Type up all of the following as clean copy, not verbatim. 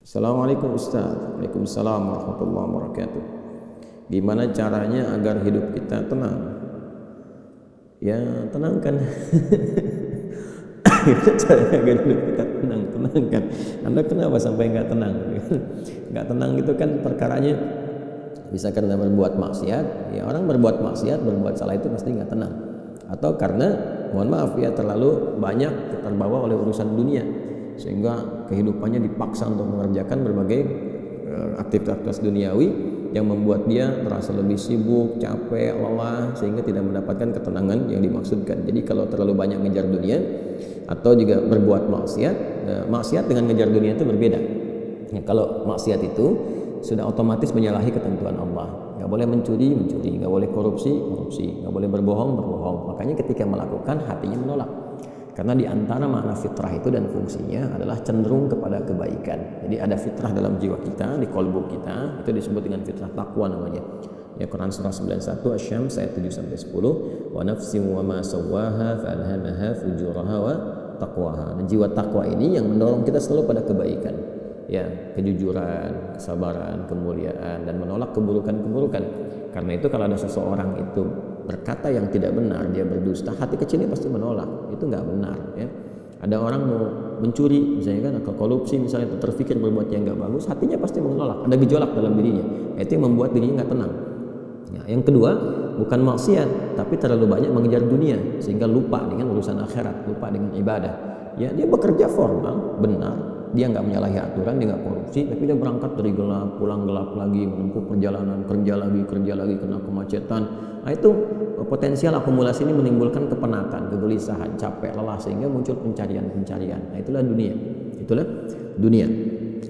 Assalamualaikum Ustaz. Waalaikumsalam warahmatullahi wabarakatuh. Gimana caranya agar hidup kita tenang? Ya tenangkan. Gimana caranya agar hidup kita tenang? Tenangkan. Anda kenapa sampai nggak tenang? Nggak tenang itu kan perkaranya bisa karena berbuat maksiat. Ya orang berbuat maksiat, berbuat salah itu pasti nggak tenang. Atau karena mohon maaf ya terlalu banyak terbawa oleh urusan dunia, sehingga kehidupannya dipaksa untuk mengerjakan berbagai aktivitas duniawi yang membuat dia terasa lebih sibuk, capek, lelah, sehingga tidak mendapatkan ketenangan yang dimaksudkan. Jadi kalau terlalu banyak ngejar dunia atau juga berbuat maksiat, maksiat dengan ngejar dunia itu berbeda. Ya, kalau maksiat itu sudah otomatis menyalahi ketentuan Allah. Nggak boleh mencuri, nggak boleh korupsi, nggak boleh berbohong. Makanya ketika melakukan hatinya menolak. Karena di antara makna fitrah itu dan fungsinya adalah cenderung kepada kebaikan. Jadi ada fitrah dalam jiwa kita, di kolbu kita, itu disebut dengan fitrah taqwa namanya. Ya, Quran surah 91 Asy-Syams ayat 7 sampai 10, wa nafsin wa ma sawwaha fa alhamaha fujuraha wa taqwaha. Nah, jiwa takwa ini yang mendorong kita selalu pada kebaikan. Ya, kejujuran, kesabaran, kemuliaan, dan menolak keburukan-keburukan. Karena itu kalau ada seseorang itu berkata yang tidak benar, dia berdusta, hati kecilnya pasti menolak. Itu nggak benar ya. Ada orang mau mencuri misalnya kan, atau korupsi misalnya, atau terfikir berbuat yang nggak bagus, hatinya pasti menolak. Ada gejolak dalam dirinya. Itu yang membuat dirinya nggak tenang. Ya, yang kedua, bukan maksiat, tapi terlalu banyak mengejar dunia sehingga lupa dengan urusan akhirat, lupa dengan ibadah. Ya, dia bekerja formal, benar. Dia nggak menyalahi aturan, dia nggak korupsi, tapi dia berangkat dari gelap, pulang gelap lagi, menempuh perjalanan, kerja lagi, kena kemacetan. Nah, itu potensial akumulasi ini menimbulkan kepenatan, kegelisahan, capek, lelah, sehingga muncul pencarian. Nah, itulah dunia.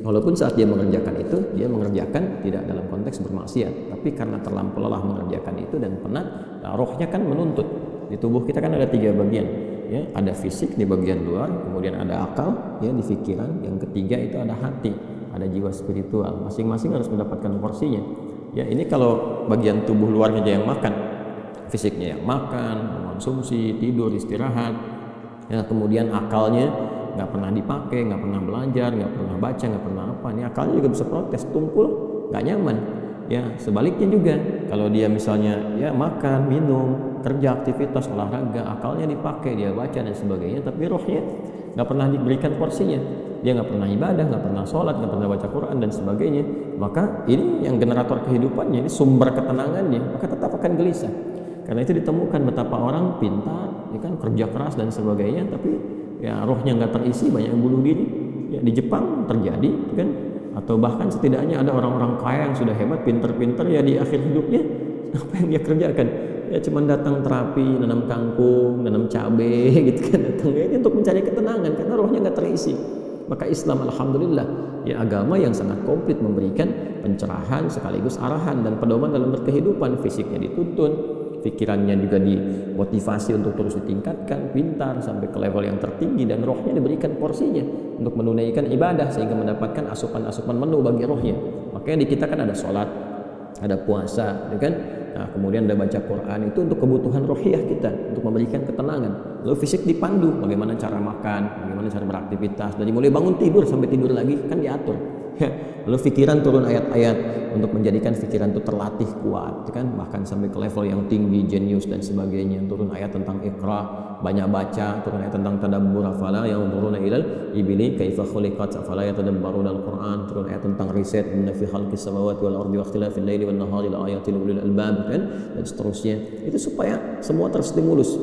Walaupun saat dia mengerjakan itu, dia mengerjakan tidak dalam konteks bermaksiat, tapi karena terlampau lelah mengerjakan itu dan penat, nah, rohnya kan menuntut. Di tubuh kita kan ada 3 bagian. Ya, ada fisik di bagian luar, kemudian ada akal ya di pikiran, yang ketiga itu ada hati, ada jiwa spiritual. Masing-masing harus mendapatkan porsinya. Ya, ini kalau bagian tubuh luarnya aja yang makan, fisiknya yang makan, mengonsumsi, tidur, istirahat. Ya, kemudian akalnya nggak pernah dipakai, nggak pernah belajar, nggak pernah baca, nggak pernah apa. Ini akalnya juga bisa protes, tumpul, nggak nyaman. Ya, sebaliknya juga kalau dia misalnya ya makan, minum, kerja, aktivitas, olahraga, akalnya dipakai, dia baca dan sebagainya, tapi rohnya nggak pernah diberikan porsinya. Dia nggak pernah ibadah, nggak pernah sholat, nggak pernah baca Quran dan sebagainya. Maka ini yang generator kehidupannya, ini sumber ketenangannya, maka tetap akan gelisah. Karena itu ditemukan betapa orang pintar, ya kan, kerja keras dan sebagainya, tapi ya rohnya nggak terisi, banyak yang bunuh diri. Ya, di Jepang terjadi, kan? Atau bahkan setidaknya ada orang-orang kaya yang sudah hebat, pinter-pinter, ya di akhir hidupnya apa yang dia kerjakan? Ya cuma datang terapi, nanam kangkung, nanam cabai gitu kan, datang ini untuk mencari ketenangan karena rohnya nggak terisi. Maka Islam alhamdulillah ya agama yang sangat komplit, memberikan pencerahan sekaligus arahan dan pedoman dalam berkehidupan. Fisiknya dituntun, pikirannya juga dimotivasi untuk terus ditingkatkan, pintar sampai ke level yang tertinggi, dan rohnya diberikan porsinya untuk menunaikan ibadah sehingga mendapatkan asupan-asupan menu bagi rohnya. Makanya di kita kan ada sholat, ada puasa, ya kan? Nah, kemudian ada baca Quran, itu untuk kebutuhan rohiyah kita, untuk memberikan ketenangan. Lalu fisik dipandu, bagaimana cara makan, bagaimana cara beraktivitas, dari mulai bangun tidur sampai tidur lagi kan diatur. Lalu pikiran turun ayat-ayat untuk menjadikan pikiran itu terlatih kuat, kan? Bahkan sampai ke level yang tinggi, jenius dan sebagainya. Turun ayat tentang iqra, banyak baca, turun ayat tentang tadabbur, afala yanzuruna ilal ibili kaifa khuliqat afala yatadabbaruna al-Qur'an, turun ayat tentang riset, inna fi khalqis samawati wal ardi wa ikhtilafil laili wan nahari la ayatin ulil albab, kan? Dan seterusnya. Itu supaya semua terstimulus.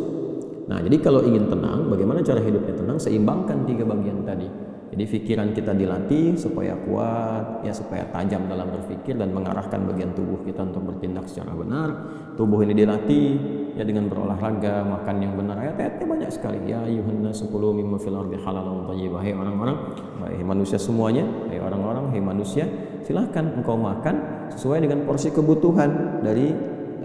Nah, jadi kalau ingin tenang, bagaimana cara hidupnya tenang? Seimbangkan 3 bagian tadi. Jadi pikiran kita dilatih supaya kuat, ya supaya tajam dalam berpikir dan mengarahkan bagian tubuh kita untuk bertindak secara benar. Tubuh ini dilatih ya dengan berolahraga, makan yang benar. Ayat-ayatnya banyak sekali. Ya ayyuhan nasu kulu mimma fil ardi halalan thayyibah. Hai orang-orang, hai manusia semuanya, hai orang-orang, hai manusia, silahkan engkau makan sesuai dengan porsi kebutuhan dari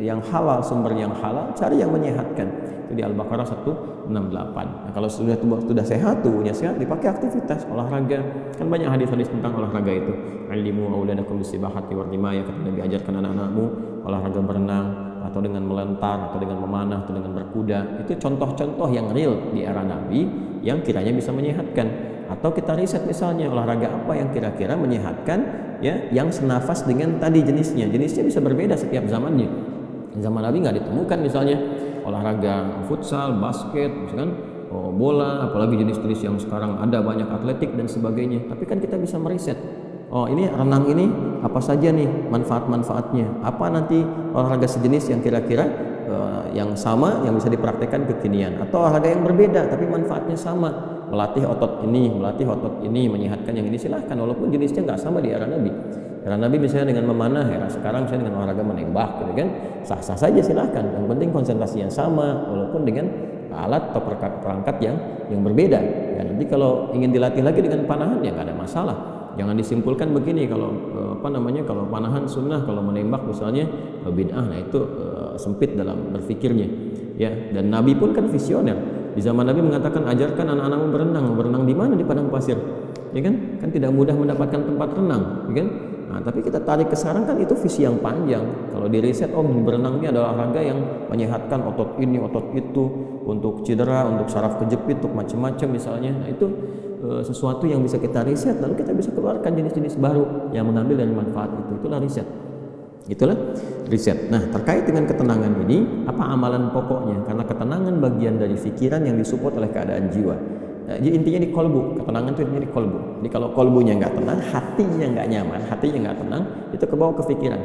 yang halal, sumber yang halal, cari yang menyehatkan. Itu di Al-Baqarah 168. Nah, kalau sudah sehat, tubuhnya sehat, dipakai aktivitas olahraga. Kan banyak hadis-hadis tentang olahraga itu. Alimu auladakum bisibahati warrimaya, kata Nabi, ajarkan anak-anakmu olahraga berenang atau dengan melentar atau dengan memanah atau dengan berkuda. Itu contoh-contoh yang real di era Nabi yang kiranya bisa menyehatkan. Atau kita riset misalnya olahraga apa yang kira-kira menyehatkan, ya, yang senafas dengan tadi jenisnya. Jenisnya bisa berbeda setiap zamannya. Zaman Nabi nggak ditemukan misalnya olahraga futsal, basket, misalkan bola, apalagi jenis-jenis yang sekarang ada banyak atletik dan sebagainya. Tapi kan kita bisa meriset. Oh, ini renang ini apa saja nih manfaat-manfaatnya? Apa nanti olahraga sejenis yang kira-kira yang sama yang bisa dipraktekkan kekinian, atau olahraga yang berbeda tapi manfaatnya sama, melatih otot ini, menyehatkan yang ini, silahkan walaupun jenisnya nggak sama di era Nabi. Era Nabi misalnya dengan memanah, era sekarang misalnya dengan olahraga menembak, gitu kan, sah-sah saja silahkan. Yang penting konsentrasi yang sama walaupun dengan alat atau perangkat yang berbeda. Ya, nanti kalau ingin dilatih lagi dengan panahan ya nggak ada masalah. Jangan disimpulkan begini, kalau kalau panahan sunnah, kalau menembak misalnya bid'ah, nah itu sempit dalam berpikirnya, ya. Dan Nabi pun kan visioner. Di zaman Nabi mengatakan, ajarkan anak-anakmu berenang di mana? Di padang pasir, ya kan? Kan tidak mudah mendapatkan tempat renang, ya kan? Nah, tapi kita tarik ke sekarang kan itu visi yang panjang. Kalau di riset, berenang ini adalah olahraga yang menyehatkan otot ini, otot itu, untuk cedera, untuk saraf kejepit, untuk macam-macam misalnya. Nah, itu sesuatu yang bisa kita riset, lalu kita bisa keluarkan jenis-jenis baru yang mengambil dari manfaat itu. Itulah riset. Nah, terkait dengan ketenangan ini, apa amalan pokoknya? Karena ketenangan bagian dari pikiran yang disupport oleh keadaan jiwa. Nah, jadi intinya di kolbu, ketenangan itu intinya di kolbu. Jadi kalau kolbunya nggak tenang, hatinya nggak nyaman, hatinya nggak tenang, itu kebawa ke pikiran.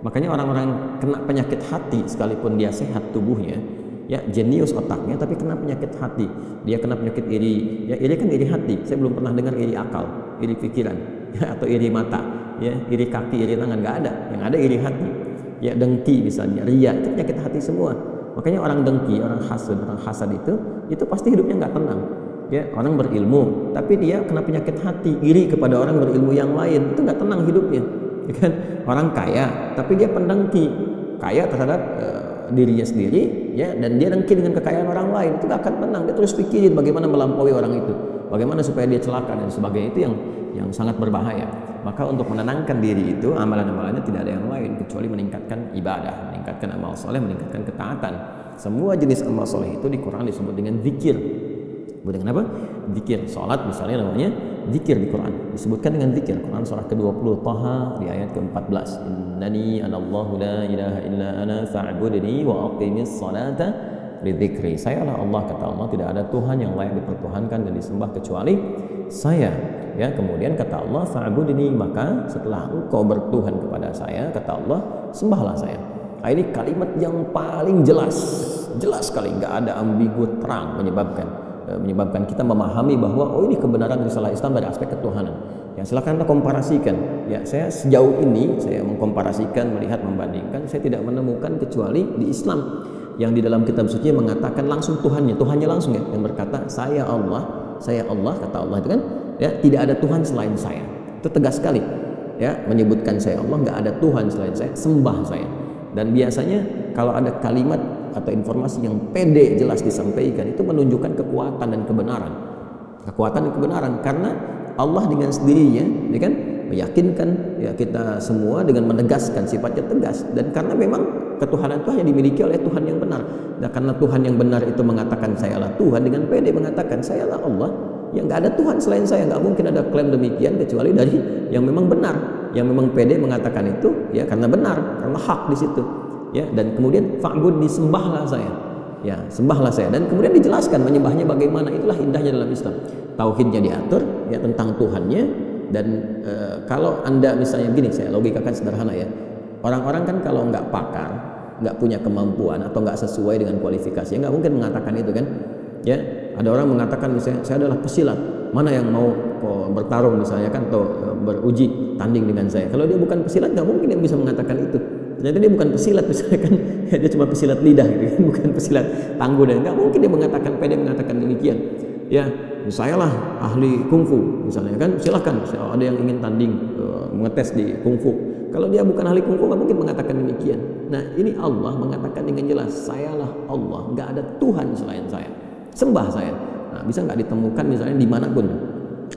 Makanya orang-orang kena penyakit hati sekalipun dia sehat tubuhnya, ya, jenius otaknya, tapi kena penyakit hati. Dia kena penyakit iri. Ya, iri kan iri hati. Saya belum pernah dengar iri akal, iri pikiran, ya, atau iri mata, ya, iri kaki, iri tangan, nggak ada. Yang ada iri hati. Ya, dengki misalnya, ria, itu penyakit hati semua. Makanya orang dengki, orang hasad itu pasti hidupnya nggak tenang. Ya, orang berilmu, tapi dia kena penyakit hati, iri kepada orang berilmu yang lain, itu nggak tenang hidupnya. Ya kan? Orang kaya, tapi dia pendengki, kaya terhadap dirinya sendiri, ya, dan dia dengki dengan kekayaan orang lain, itu gak akan tenang. Dia terus pikirin bagaimana melampaui orang itu, bagaimana supaya dia celaka dan sebagainya. Itu yang sangat berbahaya. Maka untuk menenangkan diri itu, amalan-amalannya tidak ada yang lain kecuali meningkatkan ibadah, meningkatkan amal soleh, meningkatkan ketaatan. Semua jenis amal soleh itu di Quran disebut dengan zikir. Disebut dengan apa? Zikir. Salat misalnya namanya zikir di Quran, disebutkan dengan zikir. Quran surah ke-20 Taha di ayat ke-14. Innani anallahu la ilaha illa ana fa'budni wa aqimis salata lidzikri. Sayalah Allah, kata Allah, tidak ada Tuhan yang layak dipertuhankan dan disembah kecuali saya. Ya, kemudian kata Allah, fa'budni, maka setelah engkau bertuhan kepada saya, kata Allah, sembahlah saya. Nah, ini kalimat yang paling jelas sekali, nggak ada ambigu, terang, menyebabkan kita memahami bahwa ini kebenaran risalah Islam dari aspek ketuhanan. Ya, silakan Anda komparasikan. Ya, saya sejauh ini saya mengkomparasikan, melihat, membandingkan, saya tidak menemukan kecuali di Islam yang di dalam kitab suci mengatakan langsung Tuhannya langsung, ya, yang berkata saya Allah, kata Allah itu kan, ya, tidak ada Tuhan selain saya. Itu tegas sekali, ya, menyebutkan saya Allah, nggak ada Tuhan selain saya, sembah saya. Dan biasanya kalau ada kalimat atau informasi yang pede jelas disampaikan, itu menunjukkan kekuatan dan kebenaran, karena Allah dengan sendirinya, ya kan, meyakinkan, ya, kita semua dengan menegaskan sifatnya tegas. Dan karena memang ketuhanan itu hanya dimiliki oleh Tuhan yang benar. Dan karena Tuhan yang benar itu mengatakan sayalah Tuhan, dengan pede mengatakan sayalah Allah, yang nggak ada Tuhan selain saya. Nggak mungkin ada klaim demikian kecuali dari yang memang benar, yang memang pede mengatakan itu, ya, karena benar, karena hak di situ. Ya, dan kemudian fa'bud, disembahlah saya, ya, sembahlah saya. Dan kemudian dijelaskan menyembahnya bagaimana. Itulah indahnya dalam Islam, tauhidnya diatur, ya, tentang Tuhannya. Dan kalau Anda misalnya gini, saya logikakan sederhana, ya, orang-orang kan kalau nggak pakar, nggak punya kemampuan atau nggak sesuai dengan kualifikasinya, nggak mungkin mengatakan itu kan. Ya, ada orang mengatakan misalnya saya adalah pesilat, mana yang mau bertarung misalnya kan, atau beruji tanding dengan saya. Kalau dia bukan pesilat, nggak mungkin dia bisa mengatakan itu. Ternyata dia bukan pesilat misalnya kan, ya, dia cuma pesilat lidah gitu kan, bukan pesilat tangguh, dan nggak mungkin dia pede mengatakan demikian. Ya, saya lah ahli kungfu misalnya kan, silahkan ada yang ingin tanding mengetes di kungfu. Kalau dia bukan ahli kungfu nggak mungkin mengatakan demikian. Nah, ini Allah mengatakan dengan jelas, sayalah Allah, nggak ada Tuhan selain saya, sembah saya. Nah, bisa nggak ditemukan misalnya dimanapun,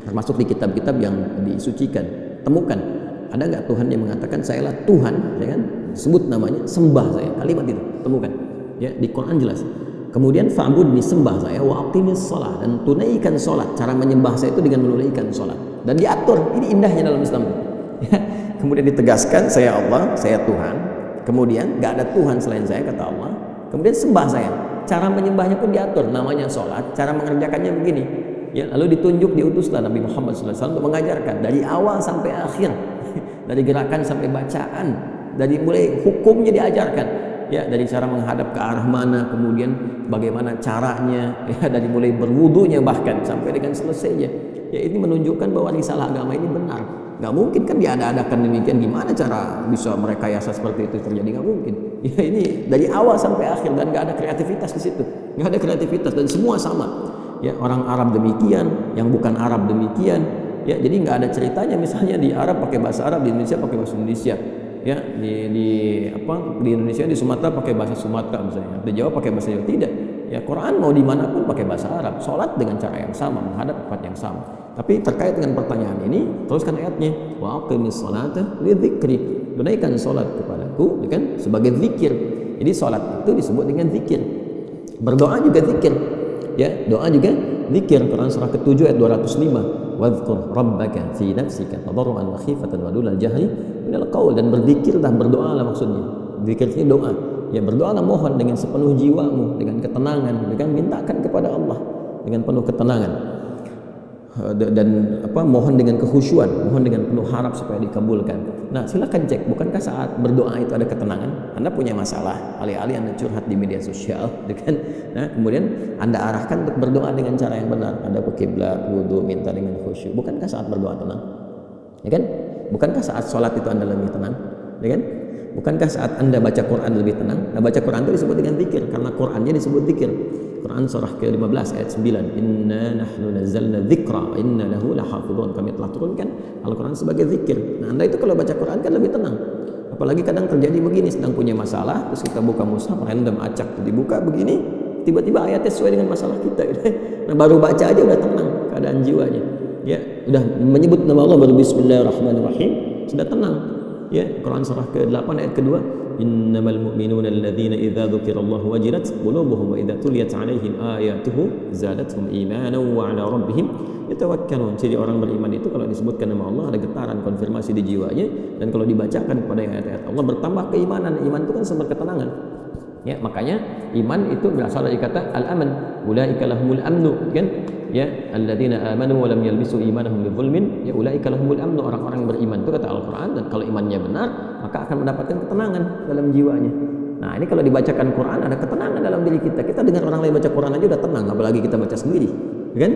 termasuk di kitab-kitab yang disucikan, temukan ada nggak Tuhan yang mengatakan sayalah Tuhan, ya kan, sebut namanya, sembah saya, kalimat itu temukan, ya, di Quran jelas. Kemudian fa'budni, sembah saya, wa aqimis shalah, dan tunaikan salat. Cara menyembah saya itu dengan menunaikan salat. Dan diatur. Ini indahnya dalam Islam. Ya. Kemudian ditegaskan, saya Allah, saya Tuhan. Kemudian gak ada Tuhan selain saya, kata Allah. Kemudian sembah saya. Cara menyembahnya pun diatur, namanya salat. Cara mengerjakannya begini. Ya, lalu ditunjuk, diutuslah Nabi Muhammad SAW untuk mengajarkan dari awal sampai akhir, dari gerakan sampai bacaan, dari mulai hukumnya diajarkan, ya, dari cara menghadap ke arah mana, kemudian bagaimana caranya, ya, dari mulai berwudunya bahkan sampai dengan selesainya. Ya, ini menunjukkan bahwa risalah agama ini benar. Gak mungkin kan diada-adakan demikian, gimana cara bisa merekayasa seperti itu terjadi, gak mungkin. Ya, ini dari awal sampai akhir dan gak ada kreativitas di situ, gak ada kreativitas, dan semua sama. Ya, orang Arab demikian, yang bukan Arab demikian. Ya, jadi nggak ada ceritanya misalnya di Arab pakai bahasa Arab, di Indonesia pakai bahasa Indonesia. Ya, di Indonesia, di Sumatera pakai bahasa Sumatera misalnya, di Jawa pakai bahasa Jawa. Tidak. Ya, Quran mau dimanapun pakai bahasa Arab, sholat dengan cara yang sama, menghadap tempat yang sama. Tapi terkait dengan pertanyaan ini, teruskan ayatnya, wa aqimis sholata li dzikri, tunaikan sholat kepadaku, ya kan, sebagai zikir. Jadi sholat itu disebut dengan zikir, berdoa juga zikir. Ya, doa juga zikir. Quran surah ke-7 ayat 205. Wadhkur rabbaka fi nafsika tadarruan wa khifatan wa dunal jahri minal qaul, dan berzikirlah, berdoalah maksudnya. Zikir ini doa. Ya, berdoalah, mohon dengan sepenuh jiwamu, dengan ketenangan, dengan mintakan kepada Allah dengan penuh ketenangan. Dan mohon dengan kekhusyuan, mohon dengan penuh harap supaya dikabulkan. Nah, silakan cek, bukankah saat berdoa itu ada ketenangan? Anda punya masalah, alih-alih Anda curhat di media sosial, kan? Nah, kemudian Anda arahkan untuk berdoa dengan cara yang benar. Anda ke kiblat, wudu, minta dengan khusyuk. Bukankah saat berdoa tenang? Ya kan? Bukankah saat sholat itu Anda lebih tenang? Ya kan? Bukankah saat Anda baca Quran lebih tenang? Nah, baca Quran itu disebut dengan zikir karena Qurannya disebut zikir. Quran surah ke-15 ayat 9. Inna nahnu nazzalna dzikra wa inna lahu lahafidhun. Kami telah turunkan Al-Quran sebagai zikir. Nah, Anda itu kalau baca Quran kan lebih tenang. Apalagi kadang terjadi begini, sedang punya masalah, terus kita buka mushaf random, acak, dibuka begini, tiba-tiba ayatnya sesuai dengan masalah kita. Nah, baru baca aja udah tenang keadaan jiwanya. Ya, udah menyebut nama Allah, baru bismillahirrahmanirrahim, sudah tenang. Ya, Quran surah ke-8 ayat kedua, innamal mu'minuna alladzina idza dzukirallahu wajilat qulubuhum wa idza tuliyat 'alaihim ayatuhu zadatuhum imanan wa 'ala rabbihim yatawakkalun. Jadi orang beriman itu kalau disebutkan nama Allah ada getaran, konfirmasi di jiwanya, dan kalau dibacakan pada ayat-ayat Allah bertambah keimanan. Iman itu kan sumber ketenangan. Ya, makanya iman itu berasal dari kata al-aman, ulaika lahumul amnu, kan? Ya, alladzina amanu wa lam yalbisu imanahum bidzulmin, ya ulaika lahumul amnu, orang-orang yang beriman itu kata Al-Qur'an, dan kalau imannya benar maka akan mendapatkan ketenangan dalam jiwanya. Nah, ini kalau dibacakan Quran ada ketenangan dalam diri kita. Kita dengar orang lain baca Quran aja udah tenang, apalagi kita baca sendiri, kan?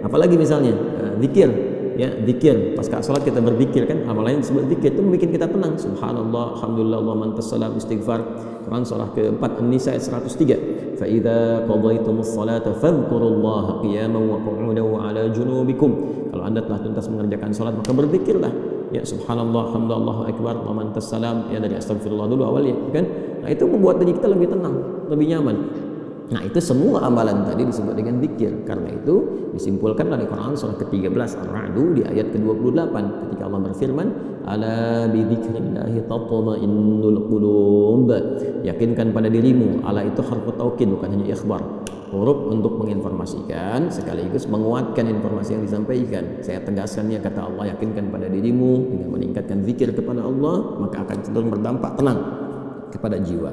Apalagi misalnya zikir, ya, zikir pas salat kita berzikir, kan, amal lain disebut zikir, itu membuat kita tenang. Subhanallah, alhamdulillah, Allahumma antas salam, istighfar. Quran surah ke-4 An-Nisa ayat 103. Fa idza qadaytumus salata fadhkurullaha qiyaman wa qu'udan wa 'ala junubikum. Kalau Anda telah tuntas mengerjakan salat maka berzikirlah. Ya, subhanallah, alhamdulillah, Allahu akbar, Allahumma antas salam, ya, dari astagfirullah dulu awalnya, kan? Nah, itu membuat diri kita lebih tenang, lebih nyaman. Nah, itu semua amalan tadi disebut dengan zikir. Karena itu disimpulkan dari Quran surah ke-13 Ar-Ra'd di ayat ke-28 ketika Allah berfirman, ala bi dzikrillahi tatma'innul qulub. Yakinkan pada dirimu. Ala itu harfu taukid, bukan hanya ikhbar. Huruf untuk menginformasikan sekaligus menguatkan informasi yang disampaikan. Saya tegaskannya, kata Allah, yakinkan pada dirimu dengan meningkatkan zikir kepada Allah, maka akan cenderung berdampak tenang kepada jiwa.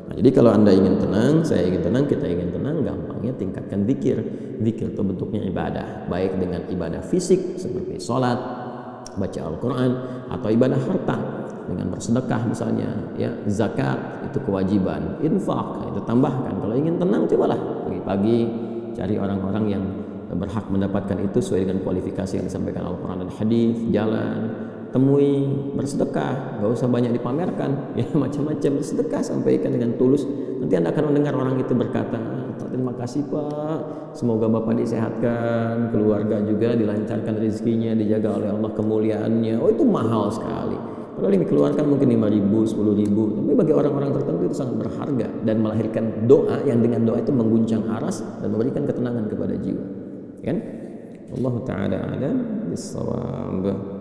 Nah, jadi kalau Anda ingin tenang, saya ingin tenang, kita ingin tenang, gampangnya tingkatkan zikir. Zikir itu bentuknya ibadah, baik dengan ibadah fisik seperti sholat, baca Al-Quran, atau ibadah harta dengan bersedekah misalnya, ya, zakat itu kewajiban, infak itu tambahkan. Kalau ingin tenang, cobalah pagi-pagi cari orang-orang yang berhak mendapatkan itu sesuai dengan kualifikasi yang disampaikan Al-Quran dan hadis, jalan, temui, bersedekah, gak usah banyak dipamerkan, ya, macam-macam bersedekah, sampaikan dengan tulus. Nanti Anda akan mendengar orang itu berkata, terima kasih Pak, semoga Bapak disehatkan, keluarga juga dilancarkan rezekinya, dijaga oleh Allah kemuliaannya. Oh, itu mahal sekali. Padahal yang dikeluarkan mungkin 5.000, 10.000, tapi bagi orang-orang tertentu itu sangat berharga dan melahirkan doa yang dengan doa itu mengguncang aras dan memberikan ketenangan kepada jiwa, kan? Allah Ta'ala a'lam bis-shawab.